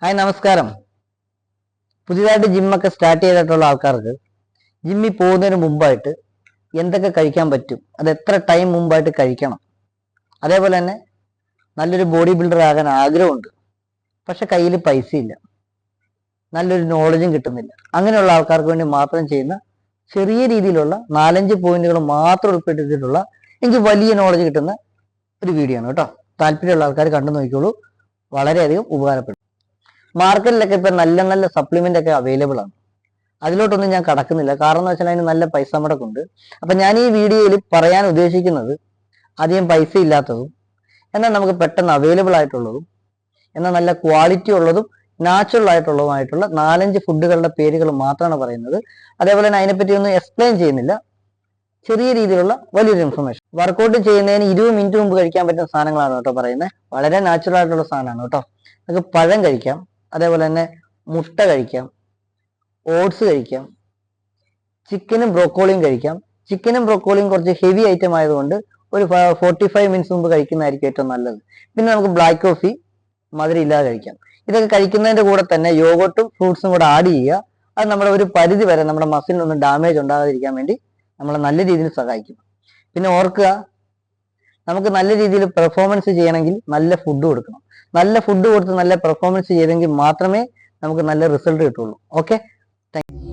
Hi നമസ്കാരം. പുതിയതായിട്ട് ജിമ്മൊക്കെ start ചെയ്തിട്ടുള്ള ആൾക്കാർക്ക് ജിമ്മിൽ പോകുന്നതിന് മുമ്പായിട്ട് എന്തൊക്കെ കഴിക്കാൻ പറ്റും, അത് എത്ര ടൈം മുമ്പായിട്ട് കഴിക്കണം, അതേപോലെ തന്നെ നല്ലൊരു ബോഡി ബിൽഡർ ആകാൻ ആഗ്രഹമുണ്ട്, പക്ഷെ കയ്യിൽ പൈസ ഇല്ല, നല്ലൊരു നോളജും കിട്ടുന്നില്ല, അങ്ങനെയുള്ള ആൾക്കാർക്ക് വേണ്ടി മാത്രം ചെയ്യുന്ന ചെറിയ രീതിയിലുള്ള 4-5 പോയിന്റുകൾ മാത്രം ഉൾപ്പെട്ടിട്ടുള്ള എനിക്ക് വലിയ നോളജ് കിട്ടുന്ന ഒരു വീഡിയോ ആണ് കേട്ടോ. താല്പര്യമുള്ള ആൾക്കാർ കണ്ടു നോക്കിക്കോളൂ, വളരെയധികം ഉപകാരപ്പെടും. മാർക്കറ്റിലൊക്കെ ഇപ്പം നല്ല നല്ല സപ്ലിമെന്റ് ഒക്കെ അവൈലബിൾ ആണ്. അതിലോട്ടൊന്നും ഞാൻ കടക്കുന്നില്ല, കാരണം എന്ന് വെച്ചാൽ അതിന് നല്ല പൈസ മുടക്കുണ്ട്. അപ്പം ഞാൻ ഈ വീഡിയോയിൽ പറയാൻ ഉദ്ദേശിക്കുന്നത് അധികം പൈസ ഇല്ലാത്തതും എന്നാൽ നമുക്ക് പെട്ടെന്ന് അവൈലബിൾ ആയിട്ടുള്ളതും എന്നാൽ നല്ല ക്വാളിറ്റി ഉള്ളതും നാച്ചുറൽ ആയിട്ടുള്ളതുമായിട്ടുള്ള 4-5 ഫുഡുകളുടെ പേരുകൾ മാത്രമാണ് പറയുന്നത്. അതേപോലെ തന്നെ അതിനെപ്പറ്റി ഒന്നും എക്സ്പ്ലെയിൻ ചെയ്യുന്നില്ല, ചെറിയ രീതിയിലുള്ള വലിയൊരു ഇൻഫർമേഷൻ. വർക്കൗട്ട് ചെയ്യുന്നതിന് 20 മിനിറ്റ് മുമ്പ് കഴിക്കാൻ പറ്റുന്ന സാധനങ്ങളാണ് കേട്ടോ പറയുന്നത്. വളരെ നാച്ചുറൽ ആയിട്ടുള്ള സാധനമാണ് കേട്ടോ. നമുക്ക് പഴം കഴിക്കാം, അതേപോലെ തന്നെ മുട്ട കഴിക്കാം, ഓട്സ് കഴിക്കാം, ചിക്കനും ബ്രോക്കോളിയും കഴിക്കാം. ചിക്കനും ബ്രോക്കോളിയും കുറച്ച് ഹെവി ഐറ്റം ആയതുകൊണ്ട് ഒരു 45 മിനിറ്റ്സ് മുമ്പ് കഴിക്കുന്നതായിരിക്കും ഏറ്റവും നല്ലത്. പിന്നെ നമുക്ക് ബ്ലാക്ക് കോഫി മധുരം ഇല്ലാതെ കഴിക്കാം. ഇതൊക്കെ കഴിക്കുന്നതിന്റെ കൂടെ തന്നെ യോഗട്ടും ഫ്രൂട്ട്സും കൂടെ ആഡ് ചെയ്യുക. അത് നമ്മുടെ ഒരു പരിധി വരെ നമ്മുടെ മസിലിനൊന്നും ഡാമേജ് ഉണ്ടാകാതിരിക്കാൻ വേണ്ടി നമ്മളെ നല്ല രീതിയിൽ സഹായിക്കും. പിന്നെ ഓർക്കുക, നമുക്ക് നല്ല രീതിയിൽ പെർഫോമൻസ് ചെയ്യണമെങ്കിൽ നല്ല ഫുഡ് കൊടുക്കണം. നല്ല ഫുഡ് കൊടുത്ത് നല്ല പെർഫോമൻസ് ചെയ്തെങ്കിൽ മാത്രമേ നമുക്ക് നല്ല റിസൾട്ട് കിട്ടുള്ളൂ. Okay, thank you.